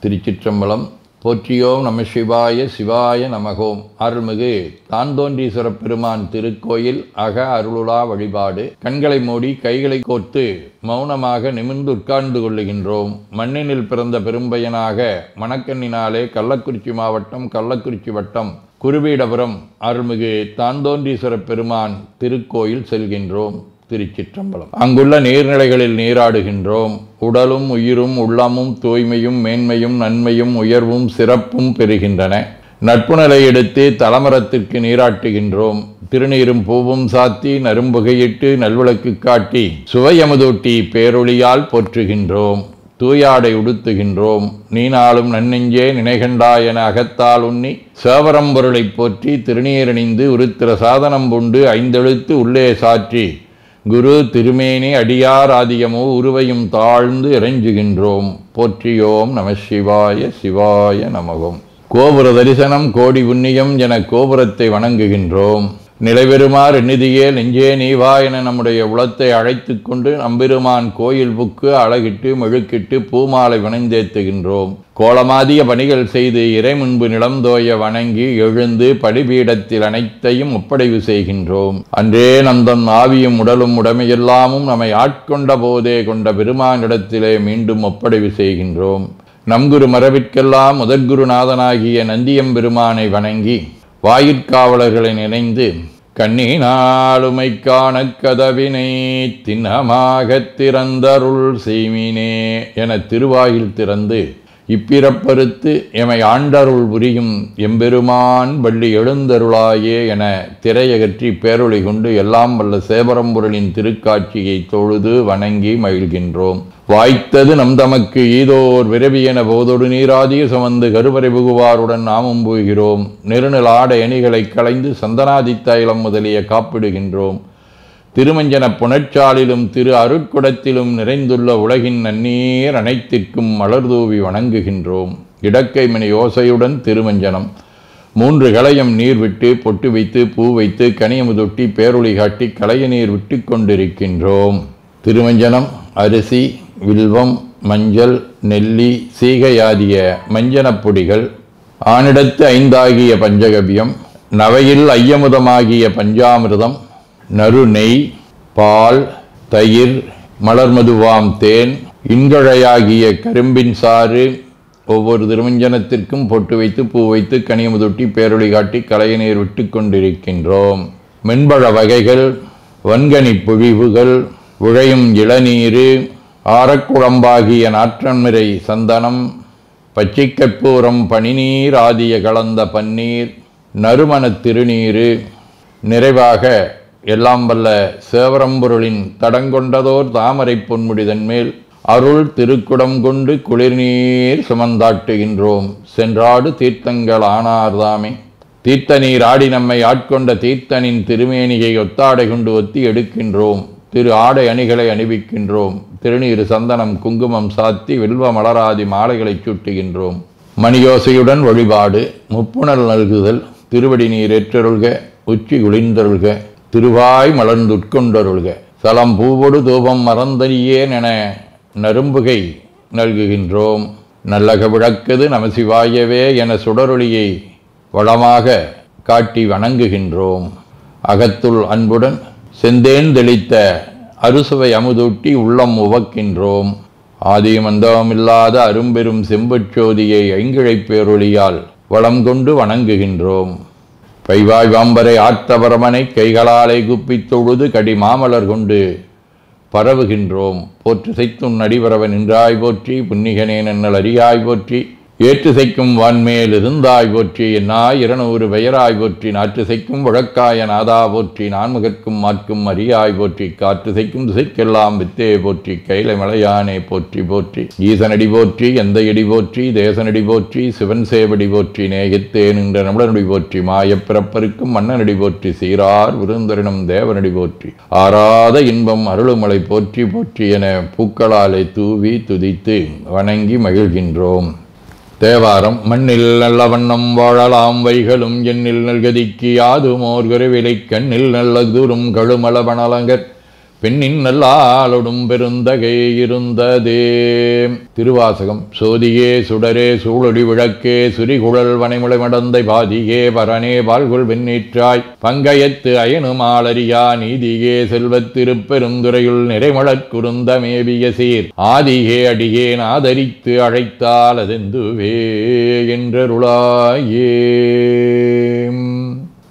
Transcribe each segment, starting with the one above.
திருச்சிற்றம்பலம். போற்றியோம் நம சிவாய சிவாய நமகோம். அருள்மிகு தான்தோன்றீஸ்வர பெருமான் திருக்கோயில் அக அருளுலா வழிபாடு. கண்களை மூடி கைகளை கோர்த்து மௌனமாக நிமிர்ந்து உட்கார்ந்து கொள்ளுகின்றோம். மண்ணினில் பிறந்த பெரும்பயனாக மணக்கண்ணினாலே கள்ளக்குறிச்சி மாவட்டம் கள்ளக்குறிச்சி வட்டம் குருவீடபுரம் அருள்மிகு தான்தோன்றீஸ்வர பெருமான் திருக்கோயில் செல்கின்றோம். திருச்சிற்றம்பலம். அங்குள்ள நீர்நிலைகளில் நீராடுகின்றோம். உடலும் உயிரும் உள்ளமும் தூய்மையும் மேன்மையும் நன்மையும் உயர்வும் சிறப்பும் பெறுகின்றன. நட்புநிலை எடுத்து தலமரத்திற்கு நீராட்டுகின்றோம். திருநீரும் பூவும் சாத்தி நரும்புகையிட்டு நல்விளக்கு காட்டி சுவையமுதூட்டி பேரொளியால் போற்றுகின்றோம். தூயாடை உடுத்துகின்றோம். நீனாலும் நன்னெஞ்சே நினைகண்டா என அகத்தால் உண்ணி சேவரம்பொருளை போற்றி திருநீரணிந்து உருத்திர சாதனம் பூண்டு ஐந்தெழுத்து உள்ளே சாற்றி குரு திருமேனி அடியார் ஆதியமோ உருவையும் தாழ்ந்து இறைஞ்சுகின்றோம். போற்றியோம் நம சிவாய சிவாய நமகோம். கோபுர தரிசனம் கோடி புண்ணியம் என கோபுரத்தை வணங்குகின்றோம். நிலைபெறுமாறு நிதியே நெஞ்சே நீவா என நம்முடைய உளத்தை அழைத்து கொண்டு நம்பெருமான் கோயில் புக்கு அழகிட்டு மெழுக்கிட்டு பூமாலை வணந்தேத்துகின்றோம். கோலமாதிய பணிகள் செய்து இறை முன்பு நிலந்தோய வணங்கி எழுந்து படிபீடத்தில் அனைத்தையும் ஒப்படைவு செய்கின்றோம். அன்றே நந்தன் ஆவியும் உடலும் உடமையெல்லாமும் நம்மை ஆட்கொண்ட போதே கொண்ட பெருமானிடத்திலே மீண்டும் ஒப்படைவு செய்கின்றோம். நம்குரு மரபிற்கெல்லாம் முதற்குருநாதனாகிய நந்தியம்பெருமானை வணங்கி வாயிற்காவலர்களை நினைந்து கண்ணினாலுமை காண கதவினை திண்ணமாகத் திறந்தருள் செய்மினே என திருவாயில் திறந்து இப்பிறப்பறுத்து எமை ஆண்டருள் புரியும் எம்பெருமான் வள்ளி எழுந்தருளாயே என திரையகற்றி பேரொளி கொண்டு எல்லாம் வல்ல சேவரம்பொருளின் திருக்காட்சியை தொழுது வணங்கி மகிழ்கின்றோம். வாய்த்தது நம் தமக்கு ஈதோர் விரவியென போதொடு நீராதிய சுமந்து கருவறை புகுவாருடன் நாமும் போகிறோம். நெருநல் ஆடை அணிகளை களைந்து சந்தனாதி தைலம் முதலிய காப்பிடுகின்றோம். திருமஞ்சன புனற்சாலிலும் திரு அருட்குடத்திலும் நிறைந்துள்ள உலகின் நன்னீர் அனைத்திற்கும் மலர்தூவி வணங்குகின்றோம். இடக்கைமணி ஓசையுடன் திருமஞ்சனம் 3 களையம் நீர் விட்டு பொட்டு வைத்து பூ வைத்து கனியமுதொட்டி பேரொளி காட்டி களைய நீர் விட்டு கொண்டிருக்கின்றோம். திருமஞ்சனம் அரிசி வில்வம் மஞ்சள் நெல்லி சீகையாதிய மஞ்சனப் பொடிகள் ஆனிடத்து 5 ஆகிய பஞ்சகவியம் நவையில் ஐயமுதமாகிய பஞ்சாமிர்தம் நறு நெய் பால் தயிர் மலர்மதுவாம் தேன் இன்கழையாகிய கரும்பின் சாறு ஒவ்வொரு திருமஞ்சனத்திற்கும் பொட்டு வைத்து பூ வைத்து கனியமுதொட்டி பேரொளி காட்டி களைய நீர் விட்டு கொண்டிருக்கின்றோம். மென்பழ வகைகள் வன்கனி பொழிவுகள் உழையும் இளநீர் ஆரக்குழம்பாகிய நாற்றன்மிரை சந்தனம் பச்சைக்கற்பூரம் பனிநீர் ஆதிய கலந்த பன்னீர் நறுமணத் திருநீர் நிறைவாக எல்லாம் வல்ல சேவரம்பொருளின் தடங்கொண்டதோர் தாமரை பொன்முடிதன் மேல் அருள் திருக்குடம் கொண்டு குளிர்நீர் சுமந்தாட்டுகின்றோம். சென்றாடு தீர்த்தங்கள் ஆனார்தாமே. தீர்த்த நீர் ஆடி நம்மை ஆட்கொண்ட தீர்த்தனின் திருமேனியை ஒத்தாடை கொண்டு ஒத்தி எடுக்கின்றோம். திரு ஆடை அணிகளை அணிவிக்கின்றோம். திருநீர் சந்தனம் குங்குமம் சாத்தி வில்வ மலராதி மாலைகளை சூட்டுகின்றோம். மணியோசையுடன் வழிபாடு. முப்புணல் நல்குதல். திருவடி நீர் ஏற்றருள்க உச்சி குளிர்ந்தருள்க திருவாய் மலர்ந்துட்கொண்டருள்க சலம் பூவொடு தூபம் மறந்தறியேன் என நரும்புகை நல்குகின்றோம். நல்லக விளக்குது நமசிவாயவே என சுடரொளியை வளமாக காட்டி வணங்குகின்றோம். அகத்துள் அன்புடன் செந்தேன் தெளித்த அறுசுவை அமுதூட்டி உள்ளம் உவக்கின்றோம். ஆதியும் அந்தமில்லாத அரும்பெரும் செம்பச்சோதியை ஐங்கிழைப் பேரொளியால் வளம் கொண்டு வணங்குகின்றோம். பைவாய் வாம்பரை ஆற்றபரமனை கைகளாலை குப்பித் தொழுது கடி மாமலர் கொண்டு பரவுகின்றோம். போற்று செய்துன் அடிபரவ நின்றாய் போற்றி புன்னிகனே நன்னல் அறியாய் போற்றி ஏற்று செய்க்கும் வான்மேல் இருந்தாய் போற்றி என்னாய் 200 பெயராய் போற்றி நாற்று செய்க்கும் வழக்காய நாதா போற்றி நான்முகற்கும் மாற்கும் அறியாய் போற்றி காற்று செய்க்கும் திசைக்கெல்லாம் வித்தே போற்றி கைலை மலையானே போற்றி போற்றி ஈசனடி போற்றி எந்த எடி போற்றி தேசனடி போற்றி சிவன் சேவடி போற்றி நேயத்தே நின்ற நம்மளனடி போற்றி மாயப்பிறப்பருக்கும் மன்னனடி போற்றி சீரார் விருந்தரினம் தேவனடி போற்றி ஆராத இன்பம் அருளுமலை போற்றி போற்றி என பூக்களாலை தூவி துதித்து வணங்கி மகிழ்கின்றோம். தேவாரம். மண்ணில் நல்ல வண்ணம் வாழலாம் வைகளும் எண்ணில் நல்கதிக்கு யாதுமோர் கருவிலை கண்ணில் நல்ல தூரும் கழுமள வனலங்கர் பெண்ணின் நல்லாளொடும் பெருந்தகை இருந்ததே. திருவாசகம். சோதியே சுடரே சூழொளி விளக்கே சுரிகுழல் வனைமுளை மடந்தை பாதியே பரனே பால்குள் வெண்ணீற்றாய் பங்கயத்து அயனுமாலரியா நீதியே செல்வத் திருப்பெருந்துறையுள் நிறைமலர் குருந்த மேவிய சீர் ஆதியே அடியேன் ஆதரித்து அழைத்தால் அதெந்துவே என்றருளாயே.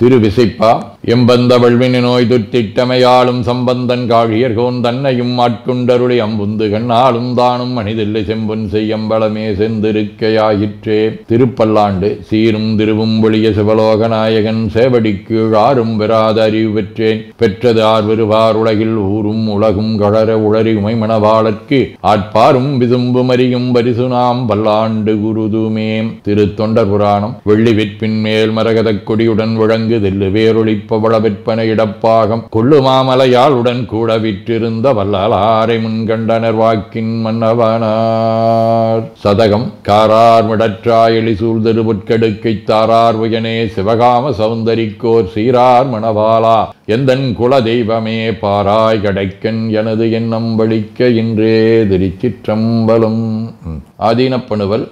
திருவிசைப்பா. எம்பந்த வல்வினை நோய் துற்றிட்டமையாலும் சம்பந்தன் காழியர்கோன் தன்னையும் ஆட்கொண்டருளி அம்புந்து கண்ணாலும் தானும் மனிதில்லை செம்பொன் செய்யம்பளமே செந்திருக்கையாயிற்றே. திருப்பல்லாண்டு. சீரும் திருவும் ஒளிய சிவலோகநாயகன் சேவடிக்கு ஆறும் பெறாத அறிவு பெற்றேன். பெற்றது ஆர்வருவார் உலகில் ஊரும் உலகும் கழற உளறி உமைமணவாளர்க்கு ஆட்பாரும் விசும்பு மறியும் பரிசு நாம் பல்லாண்டு குருதுமே. திரு தொண்டர் புராணம். வெள்ளி விற்பின் மேல் மரகதக் கொடியுடன் விளங்கு தெல்லு வேரொழிப்ப விற்பனை இடப்பாகம் கொள்ளுமாமலையால் உடன் கூட விற்றிருந்த வல்லாரை முன்கண்டனர் வாக்கின் மன்னவனார். சதகம். காரார் மிடற்றாய் எளிசூழ் திருபுட்கெடுக்கை தாரார் உயனே சிவகாம சௌந்தரிக்கோர் சீரார் மணவாளா எந்தன் குல தெய்வமே பாராய் கிடைக்கன் எனது எண்ணம் வலிக்க இன்றே. திருச்சிற்றம்பலம். ஆதீனப்பணுவல்.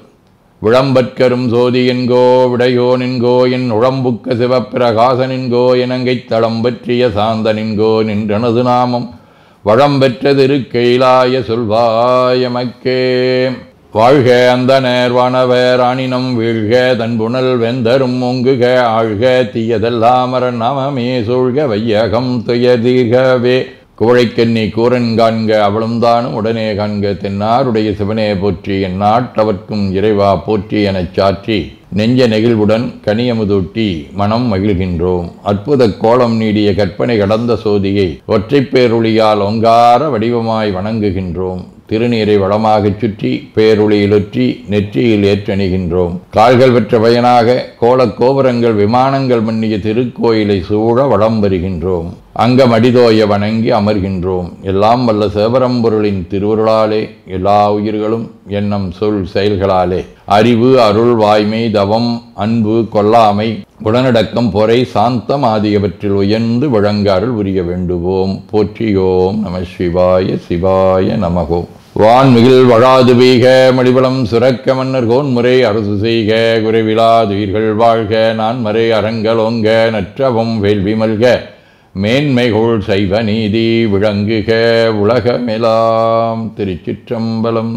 விளம்பற்கரும் சோதி என்கோ விடையோனின்கோ என் உழம்புக்க சிவப்பிரகாசனின்கோ எனங்கைத் தளம் பற்றிய சாந்தனின்கோ நின்றனது நாமம் வளம்பெற்ற திருக்கைலாய சொல்வாயமக்கே. வாழ்க அந்தனர் வானவர் ஆனினம் வீழ்க தன்புணல் வெந்தரும் ஒங்குக ஆழ்க தீயதெல்லாமர நாமமே சூழ்க வையகம் துயதீர்கவே. குவழைக்கண்ணி கூரன் காண்க அவளும் தானும் உடனே காண்க தென்னாருடைய சிவனே போற்றி எந்நாட்டவர்க்கும் இறைவா போற்றி எனச் சாற்றி நெஞ்ச நெகிழ்வுடன் கனியமுதூட்டி மனம் மகிழ்கின்றோம். அற்புத கோலம் நீடிய கற்பனை கடந்த சோதியை ஒற்றைப் பேருளியால் ஒங்கார வடிவமாய் வணங்குகின்றோம். திருநீரை வளமாகச் சுற்றி பேருளியிலொற்றி நெற்றியில் ஏற்றணிகின்றோம். கால்கள் பெற்ற பயனாக கோலக் கோபுரங்கள் விமானங்கள் மன்னிய திருக்கோயிலை சூழ வளம் வருகின்றோம். அங்கமடிதோய வணங்கி அமர்கின்றோம். எல்லாம் வல்ல சிவபரம்பொருளின் திருவருளாலே எல்லா உயிர்களும் எண்ணம் சொல் செயல்களாலே அறிவு அருள் வாய்மை தவம் அன்பு கொல்லாமை குணநடக்கம் பொறை சாந்தம் ஆகியவற்றில் உயர்ந்து விளங்க அருள் புரிய வேண்டுவோம். போற்றியோம் நம சிவாய சிவாய நமகோம். வான்மிகில் வழாது வீக மடிவளம் சுரக்க மன்னர் கோன்முறை அரசு செய்க குறைவிலாதுயிர்கள் வாழ்க நான்மறை அறங்கலோங்க நற்றவம் வேள்வி மல்க மேன்மைகோள் சைவ நீதி விளங்குக உலகமெலாம். திருச்சிற்றம்பலம்.